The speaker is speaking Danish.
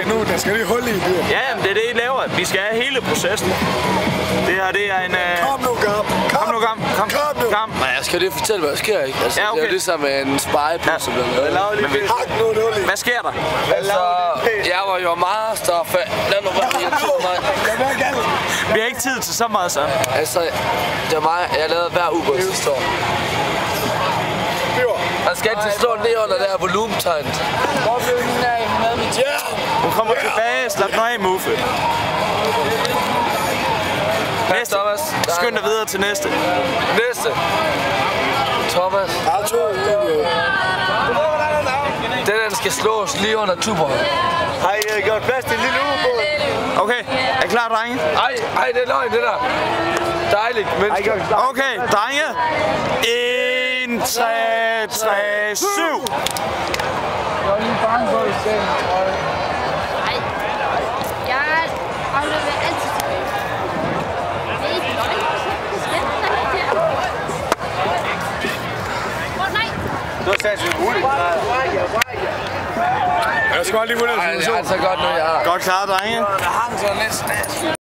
Nu, der skal lige hul i det. Ja, men det er det, I laver. Vi skal have hele processen. Det her, det er en... Kom nu, Kom. Nej, jeg skal lige fortælle, hvad der sker, ikke? Altså, ja, okay. Det er ligesom en spejepølse, ja. Hvad sker der? Altså, jeg var jo master. Lad nu være, jeg tog mig. Vi har ikke tid til så meget, så. Altså, det var mig. Jeg lavede hver ubåd sidste år. Man skal altid slå ned under det her volumentegn. Hun kommer tilbage. Slap nu af, Muffe. Næste. Skynd dig videre til næste. Næste. Thomas. Den skal slås lige under tuber. Har I gjort plads til en lille ubåd? Okay, er I klar, drenge? Ej, det er løgn, det der. Dejligt, men... Okay, drenge. 1, 3, 3, 7. Jeg var lige bange på i sengen, tror jeg. Nej. Jeg afleverer altid tilbage. Det er ikke løgn. Åh, nej. Du har sat sig muligt. Jeg skal lige vundet en situation. Ej, det er så godt nu, jeg har. Godt klaret, drenge. Der hang så lidt